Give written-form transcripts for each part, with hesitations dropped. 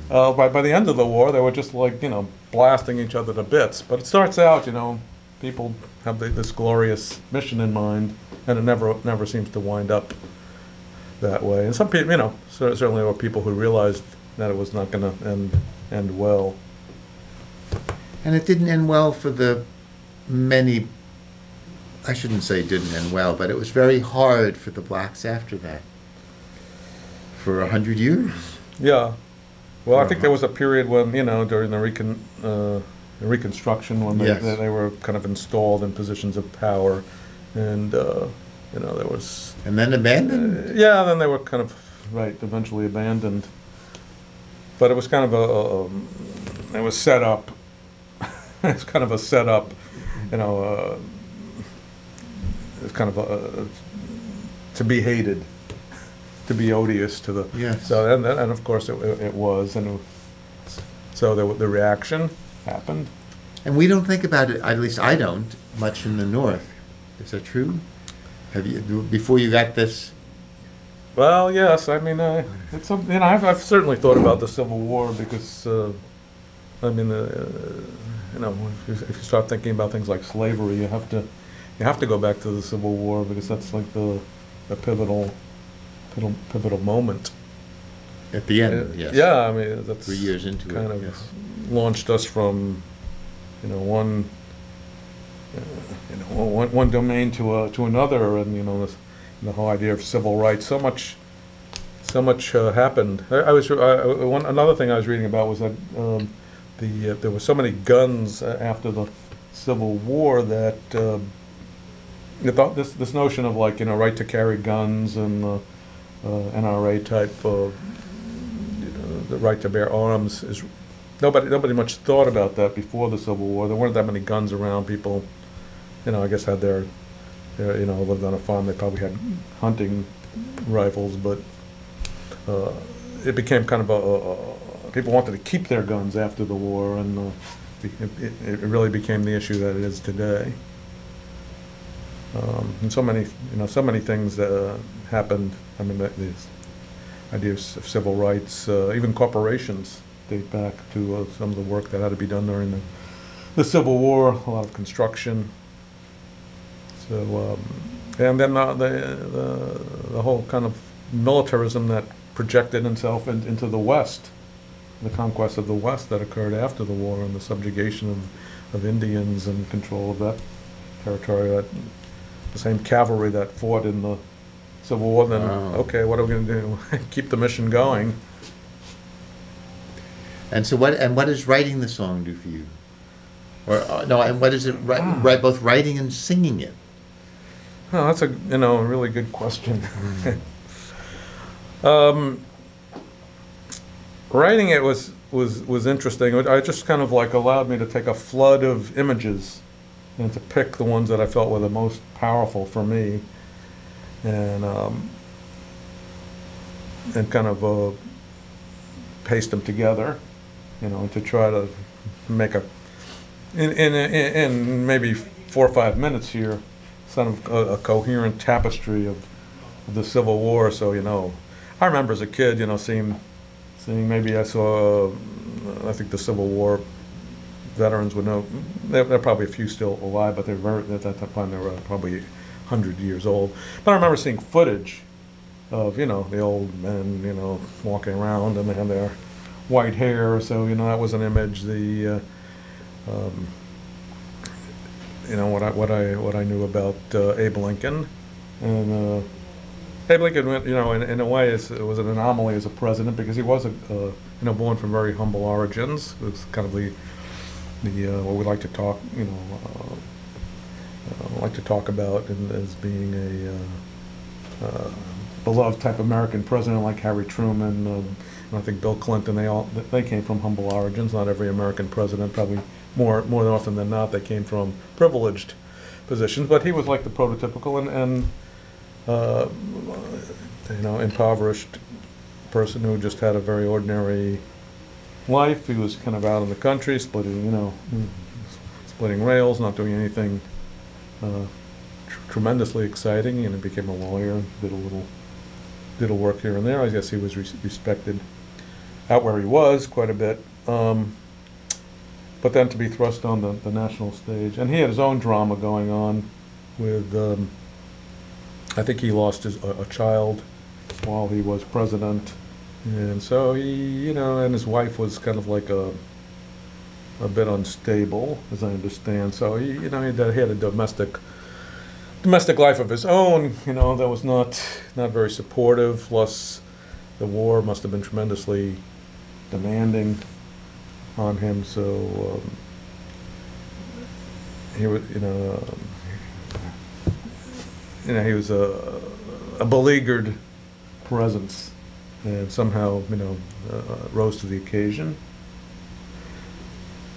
by the end of the war, they were just like, blasting each other to bits. But it starts out, people have this glorious mission in mind, and it never seems to wind up that way. And some people, certainly there were people who realized that it was not going to end well. And it didn't end well for the many, I shouldn't say it didn't end well, but it was very hard for the blacks after that. For 100 years. Yeah. Well, I think there was a period when, during the Reconstruction, when they were kind of installed in positions of power, and, there was... And then abandoned? Yeah, then they were kind of, eventually abandoned. But it was kind of it was set up. It's kind of a setup, it's kind of to be hated, to be odious to the. Yes. So and of course it was, and so the reaction happened. And we don't think about it. At least I don't much in the North. Is that true? Have you before you got this? Well, yes. I mean, it's something. I've certainly thought about the Civil War because, if you start thinking about things like slavery, you have to go back to the Civil War because that's like the pivotal moment. At the end, yes. Yeah, I mean that's 3 years into kind it. of launched us from, one domain to another, and the whole idea of civil rights. So much happened. Another thing I was reading about was that there were so many guns after the Civil War that this notion of right to carry guns and NRA type the right to bear arms is nobody much thought about that before the Civil War. There weren't that many guns around. People, I guess had their lived on a farm. They probably had hunting rifles, but it became kind of people wanted to keep their guns after the war, and it really became the issue that it is today. And so many things happened. I mean, these ideas of civil rights, even corporations date back to some of the work that had to be done during the Civil War. A lot of construction. So, and then the whole kind of militarism that projected itself into the West, the conquest of the West that occurred after the war, and the subjugation of Indians and control of that territory. The same cavalry that fought in the Civil War. Then, okay, what are we going to do? Keep the mission going. And so, what does writing the song do for you? Or no, and what is it? Both writing and singing it. Oh, that's a really good question. Writing it was interesting. I just kind of allowed me to take a flood of images and to pick the ones that I felt were the most powerful for me, and kind of paste them together, and to try to make in maybe 4 or 5 minutes here, sort of a coherent tapestry of the Civil War. So I remember as a kid, seeing maybe I saw I think the Civil War veterans would know. There are probably a few still alive, but at that time they were probably 100 years old. But I remember seeing footage of the old men walking around, and they had their white hair. So that was an image. The what I knew about Abe Lincoln, and Abe Lincoln went in a way it was an anomaly as a president because he was born from very humble origins. It was kind of the what we like to talk about as being a beloved type American president like Harry Truman, and I think Bill Clinton. They came from humble origins. Not every American president, probably more often than not, they came from privileged positions. But he was like the prototypical and impoverished person who just had a very ordinary life. He was kind of out in the country, splitting rails, not doing anything tremendously exciting. Became a lawyer, did a little work here and there. I guess he was respected out where he was quite a bit. But then to be thrust on the national stage. And he had his own drama going on with, I think he lost a child while he was president. And so he, you know, and his wife was kind of like a bit unstable, as I understand. So he, you know, he had a domestic life of his own, you know, that was not very supportive. Plus, the war must have been tremendously demanding on him. So he was, you know, he was a beleaguered presence, and somehow, you know, rose to the occasion.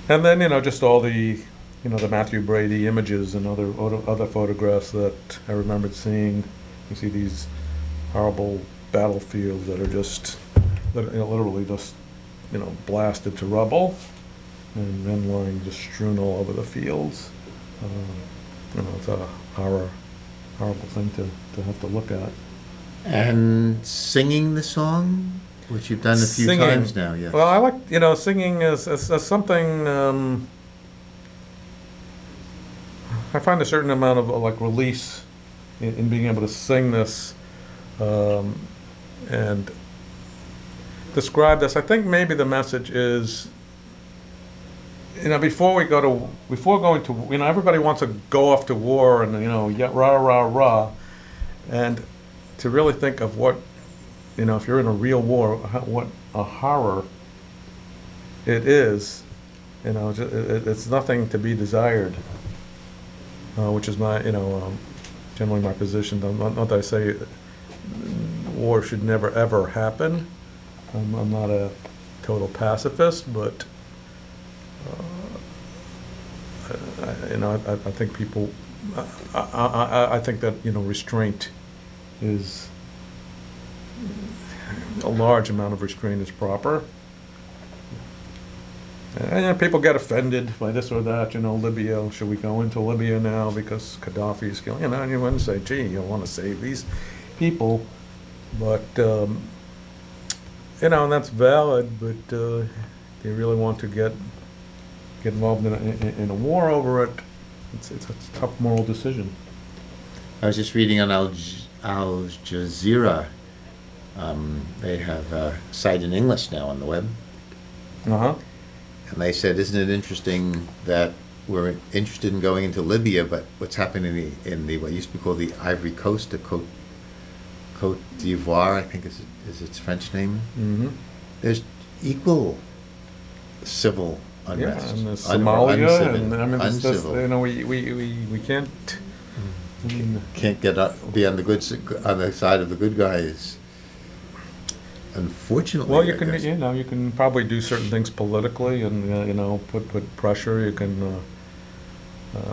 And then, you know, just all the, you know, the Matthew Brady images and other photographs that I remembered seeing. You see these horrible battlefields that are just, you know, literally just, you know, blasted to rubble, and men lying just strewn all over the fields. You know, it's a horrible thing to have to look at. And singing the song, which you've done a few times now, yes. Well, I like, you know, singing as something, I find a certain amount of like release in being able to sing this and describe this. I think maybe the message is, you know, before going to, you know, everybody wants to go off to war and, you know, yeah, rah, rah, rah. And to really think of what, you know, if you're in a real war, what a horror it is, you know, it's nothing to be desired, which is my, you know, generally my position. Not that I say war should never, ever happen. I'm not a total pacifist, but you know, I think people, I think that, you know, restraint is, a large amount of restraint is proper. And you know, people get offended by this or that, you know, Libya, should we go into Libya now because Gaddafi is killing, you know, and you want to say, gee, you want to save these people, but, you know, and that's valid, but do you really want to get involved in a war over it? It's a tough moral decision. I was just reading on Al Jazeera. They have a site in English now on the web. Uh-huh. And they said, isn't it interesting that we're interested in going into Libya, but what's happening in the what used to be called the Ivory Coast, the Côte d'Ivoire, I think is its French name. Mm-hmm. There's equal civil unrest. Yeah, and Somalia, and I mean, uncivil. Just, you know, we can't. I mean, can't be on the side of the good guys. Unfortunately, well, you can probably do certain things politically, and you know, put pressure. You can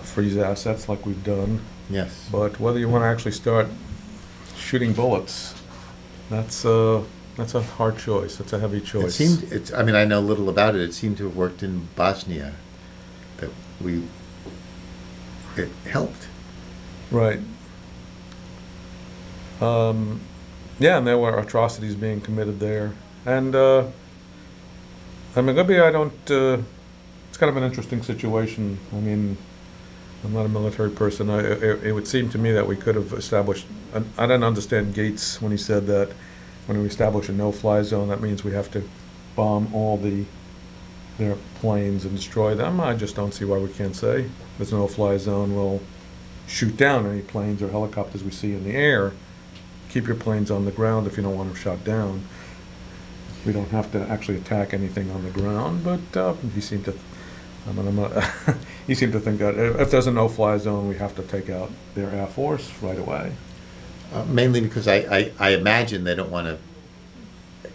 freeze assets like we've done. Yes. But whether you want to actually start shooting bullets, that's a hard choice. It's a heavy choice. I mean, I know little about it. It seemed to have worked in Bosnia. That it helped. Right. Yeah, and there were atrocities being committed there. And, I mean, Libya, it's kind of an interesting situation. I mean, I'm not a military person. It would seem to me that we could have established, I didn't understand Gates when he said that when we establish a no-fly zone, that means we have to bomb all their planes and destroy them. I just don't see why we can't say there's a no-fly zone. We'll shoot down any planes or helicopters we see in the air. Keep your planes on the ground if you don't want them shot down. We don't have to actually attack anything on the ground, but he seemed to, I mean, he seemed to think that if there's a no-fly zone, we have to take out their Air Force right away. Mainly because I imagine they don't want to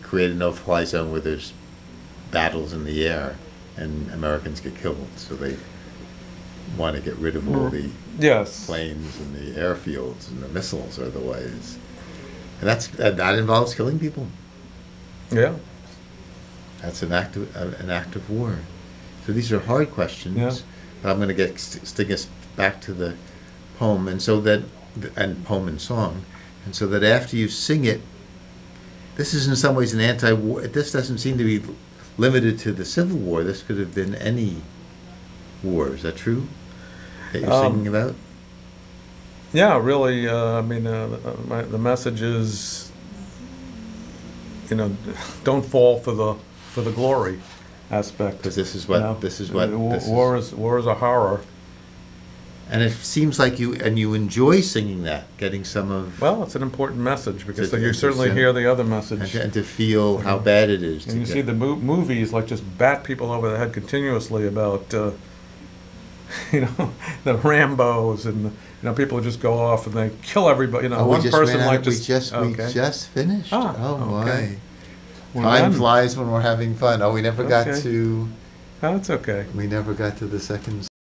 create a no-fly zone where there's battles in the air and Americans get killed, so they want to get rid of all the planes and the airfields and the missiles are the ways. And that involves killing people. Yeah. That's an act of war. So these are hard questions. Yeah. But I'm going to stick us back to the poem, and poem and song, and so that after you sing it, this is in some ways an anti-war, this doesn't seem to be limited to the Civil War. This could have been any war. Is that true? That you're singing about? Yeah, really, I mean, the message is, you know, don't fall for the glory aspect. Because this is what, war is a horror. And it seems like you enjoy singing that, getting some of. Well, it's an important message because To- you certainly to- hear the other message. And to feel how bad it is. And you see the movies like just bat people over the head continuously about, you know, the Rambos and, you know, people just go off and they kill everybody. You know, one person like we just finished. Ah, oh okay. my! Well, Time then- flies when we're having fun. Oh, we never got Okay. to. That's okay. We never got to the second